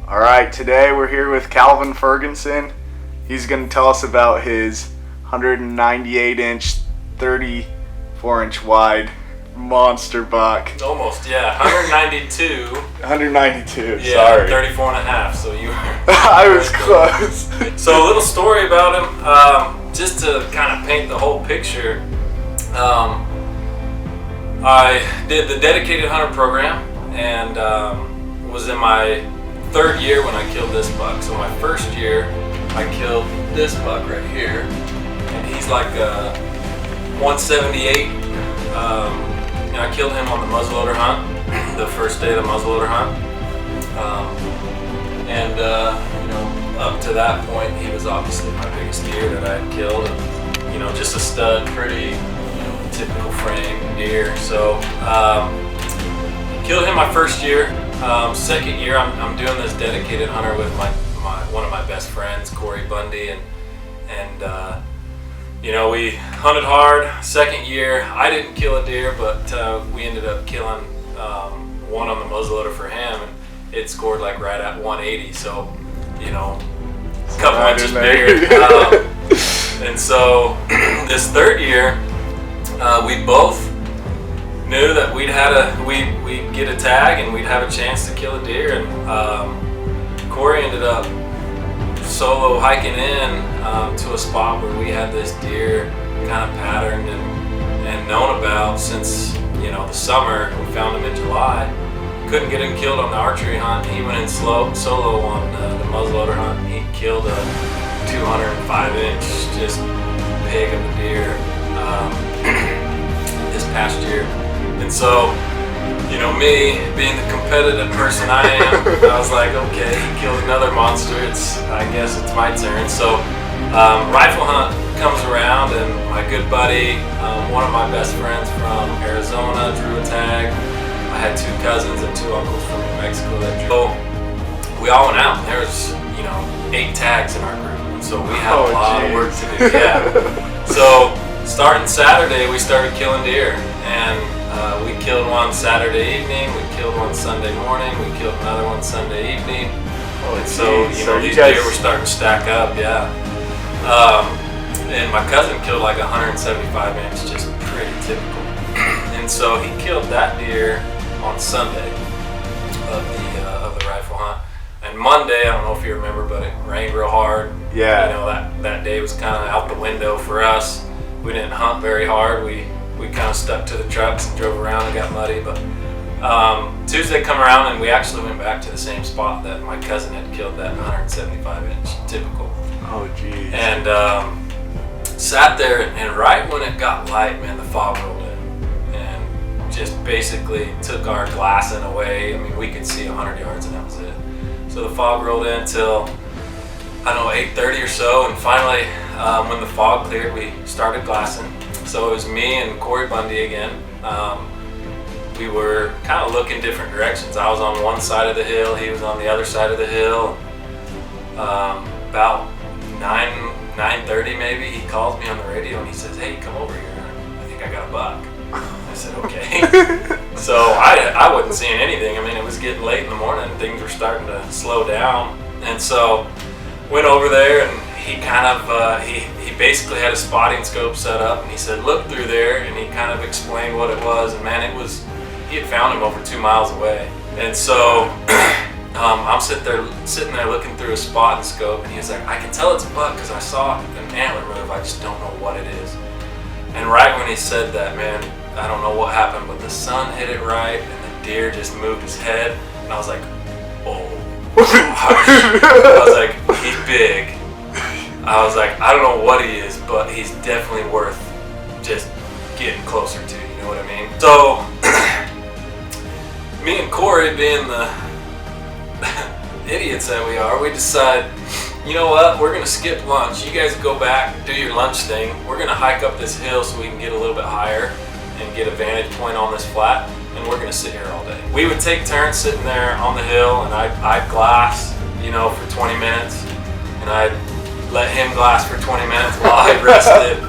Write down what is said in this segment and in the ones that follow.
All right, today we're here with Calvin Ferguson. He's going to tell us about his 198-inch, 34-inch wide monster buck. Almost, yeah. 192. 192, yeah, sorry. 34 and a half, so you were... I was close. So a little story about him, just to kind of paint the whole picture. I did the dedicated hunter program and was in my third year when I killed this buck. So my first year, I killed this buck right here, and he's like 178. And I killed him on the muzzleloader hunt, the first day of the muzzleloader hunt. Up to that point, he was obviously my biggest deer that I had killed. And, just a stud, pretty, typical frame deer. So killed him my first year. Second year, I'm doing this dedicated hunter with one of my best friends, Corey Bundy, and we hunted hard. Second year, I didn't kill a deer, but we ended up killing one on the muzzleloader for him, and it scored like right a 180. So, a couple inches bigger. And so this third year, we both knew that we'd get a tag and we'd have a chance to kill a deer, and Corey ended up solo hiking in to a spot where we had this deer kind of patterned and known about since the summer. We found him in July. Couldn't get him killed on the archery hunt. He went in solo on the muzzleloader hunt. He killed a 205-inch just pig of a deer this past year. And so, me being the competitive person I am, I was like, okay, he killed another monster. I guess it's my turn. So, rifle hunt comes around, and my good buddy, one of my best friends from Arizona, drew a tag. I had two cousins and two uncles from New Mexico that drew. So we all went out, and there was, 8 tags in our group. And so we had a lot of work to do. Yeah. So starting Saturday, we started killing deer, and we killed one Saturday evening, we killed one Sunday morning, we killed another one Sunday evening. So these deer were starting to stack up, yeah. And my cousin killed like 175-inch, just pretty typical. And so he killed that deer on Sunday of the rifle hunt. And Monday, I don't know if you remember, but it rained real hard. Yeah. That day was kind of out the window for us. We didn't hunt very hard. We kind of stuck to the trucks and drove around and got muddy. But Tuesday come around, and we actually went back to the same spot that my cousin had killed that 175-inch typical. Oh, geez. And sat there, and right when it got light, man, the fog rolled in and just basically took our glassing away. I mean, we could see 100 yards, and that was it. So the fog rolled in till, 8:30 or so, and finally, when the fog cleared, we started glassing. So it was me and Corey Bundy again. We were kind of looking different directions. I was on one side of the hill, he was on the other side of the hill. About 9:30 maybe, he calls me on the radio and he says, "Hey, come over here. I think I got a buck." I said, "Okay." So I wasn't seeing anything. I mean, it was getting late in the morning. Things were starting to slow down. And so went over there, and he kind of, he basically had a spotting scope set up, and he said, "Look through there," and he kind of explained what it was. And man, he had found him over 2 miles away. And so I'm sitting there looking through a spotting scope, and he's like, "I can tell it's a buck because I saw an antler move. I just don't know what it is." And right when he said that, man, I don't know what happened, but the sun hit it right, and the deer just moved his head, and I was like, "Oh gosh." I was like, "He's big." I was like, "I don't know what he is, but he's definitely worth just getting closer to." You know what I mean? So me and Corey, being the idiots that we are, we decide, you know what, we're gonna skip lunch. You guys go back, do your lunch thing. We're gonna hike up this hill so we can get a little bit higher and get a vantage point on this flat, and we're gonna sit here all day. We would take turns sitting there on the hill, and I'd glass, for 20 minutes, and I'd let him glass for 20 minutes while I rested.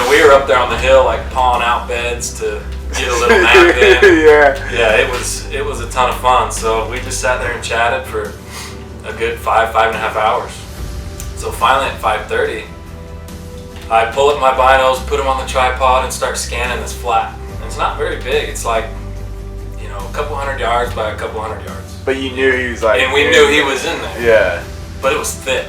We were up there on the hill like pawing out beds to get a little nap in. Yeah, it was a ton of fun. So we just sat there and chatted for a good 5.5 hours. So finally at 5:30, I pull up my binos, put them on the tripod, and start scanning this flat. And it's not very big. It's like, a couple 100 yards by a couple 100 yards. But you knew he was like... And we knew he was in there. Yeah. But it was thick.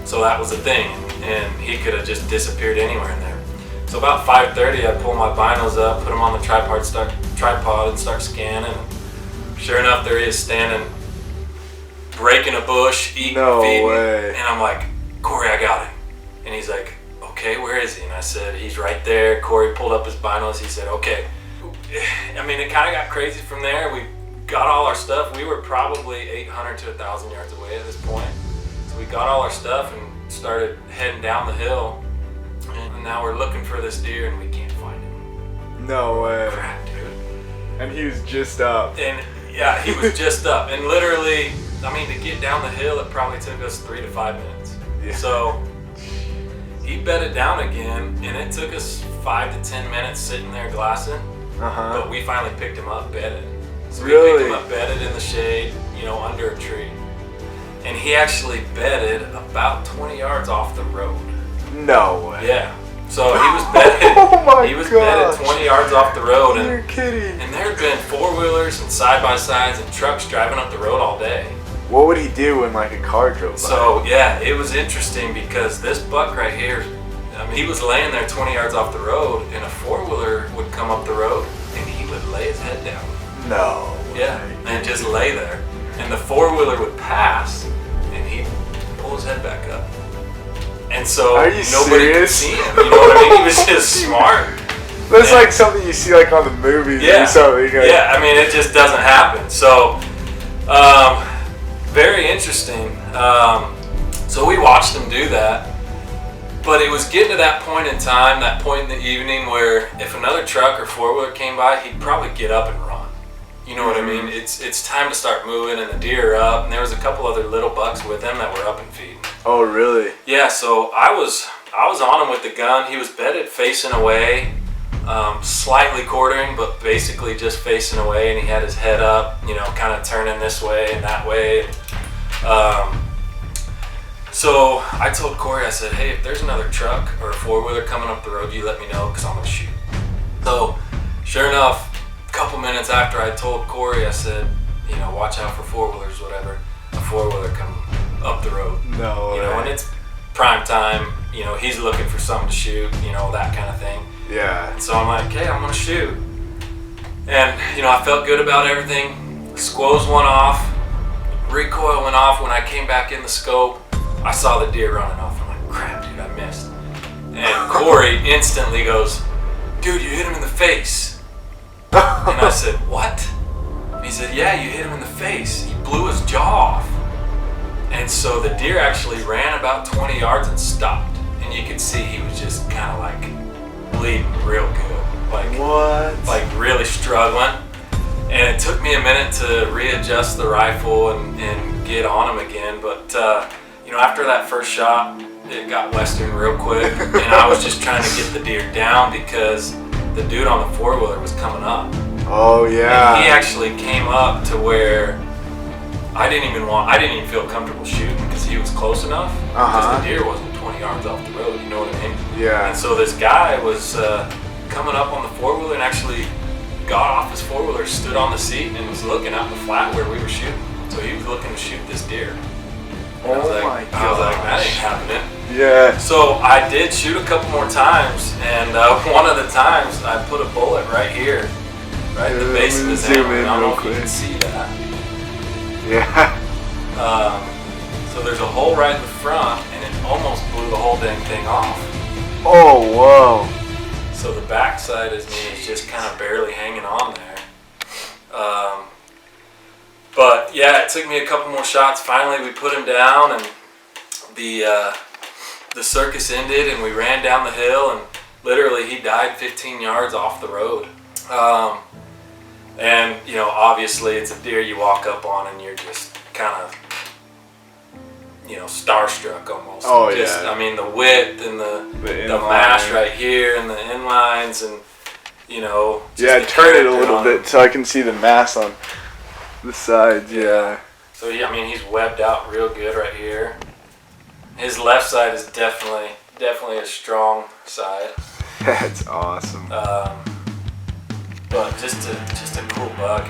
So that was the thing. And he could have just disappeared anywhere in there. So about 5:30, I pull my binos up, put them on the tripod, and start scanning. Sure enough, there he is standing, breaking a bush, eating, feeding. Way. And I'm like, Corey, I got him. And he's like, okay, where is he? And I said, he's right there. Corey pulled up his binos. He said, okay. I mean, it kind of got crazy from there. We got all our stuff. We were probably 800 to 1,000 yards away at this point. So we got all our stuff and started heading down the hill. And now we're looking for this deer and we can't find him. No way. Crap, dude. And he was just up. And yeah, he was just up. And literally, I mean, to get down the hill, it probably took us 3 to 5 minutes. Yeah. So he bedded down again, and it took us 5 to 10 minutes sitting there glassing. But we finally picked him up bedded. So we picked him up bedded in the shade, under a tree. And he actually bedded about 20 yards off the road. No way. Yeah. So he was bedded. Oh my He was bedded 20 yards off the road. And, you're kidding. And there had been four-wheelers and side-by-sides and trucks driving up the road all day. What would he do when like a car drove by? So yeah, it was interesting because this buck right here, I mean, he was laying there 20 yards off the road, and a four-wheeler would come up the road, and he would lay his head down. No. Yeah, and just lay there. And the four-wheeler would pass, and he'd pull his head back up. And so nobody could see him. You know what I mean? He was just smart. That's like something you see like on the movies or something. Yeah, I mean, it just doesn't happen. So, very interesting. So we watched him do that. But it was getting to that point in time, that point in the evening where if another truck or four-wheeler came by, he'd probably get up and run. You know what I mean? It's time to start moving, and the deer are up, and there was a couple other little bucks with him that were up and feeding. Oh, really? Yeah, so I was on him with the gun. He was bedded facing away, slightly quartering, but basically just facing away, and he had his head up, kind of turning this way and that way. So I told Corey, I said, hey, if there's another truck or a four-wheeler coming up the road, you let me know because I'm going to shoot. So sure enough, a couple minutes after I told Corey, I said, watch out for four-wheelers, whatever, a four-wheeler come up the road. No way. And it's prime time, he's looking for something to shoot, that kind of thing. Yeah. So I'm like, okay, I'm going to shoot. And, I felt good about everything. Squoze went off. Recoil went off. When I came back in the scope, I saw the deer running off. I'm like, crap, dude, I missed. And Corey instantly goes, dude, you hit him in the face. And I said, what? And he said, yeah, you hit him in the face. He blew his jaw off. And so the deer actually ran about 20 yards and stopped. And you could see he was just kind of like bleeding real good. Like, what? Like really struggling. And it took me a minute to readjust the rifle and get on him again. But, after that first shot, it got western real quick. And I was just trying to get the deer down because the dude on the four-wheeler was coming up. Oh, yeah. And he actually came up to where I didn't even feel comfortable shooting because he was close enough. Because the deer wasn't 20 yards off the road, you know what I mean? Yeah. And so this guy was coming up on the four-wheeler and actually got off his four-wheeler, stood on the seat, and was looking out in the flat where we were shooting. So he was looking to shoot this deer. And I was like, that ain't happening. Yeah. So I did shoot a couple more times, and one of the times I put a bullet right here, right at the base of his head. I don't know if you can see that. Yeah. So there's a hole right in the front, and it almost blew the whole dang thing off. Oh, whoa. So the backside of me is just kind of barely hanging on there. But yeah, it took me a couple more shots. Finally, we put him down, and the circus ended, and we ran down the hill, and literally he died 15 yards off the road. And obviously it's a deer you walk up on, and you're just kind of, starstruck almost. Oh, just, yeah. I mean, the width and the mash right here, and the inlines, and Yeah, turn it a little bit so I can see the mass on the sides. Yeah. So yeah, I mean, he's webbed out real good right here. His left side is definitely a strong side. That's awesome. But just a cool buck.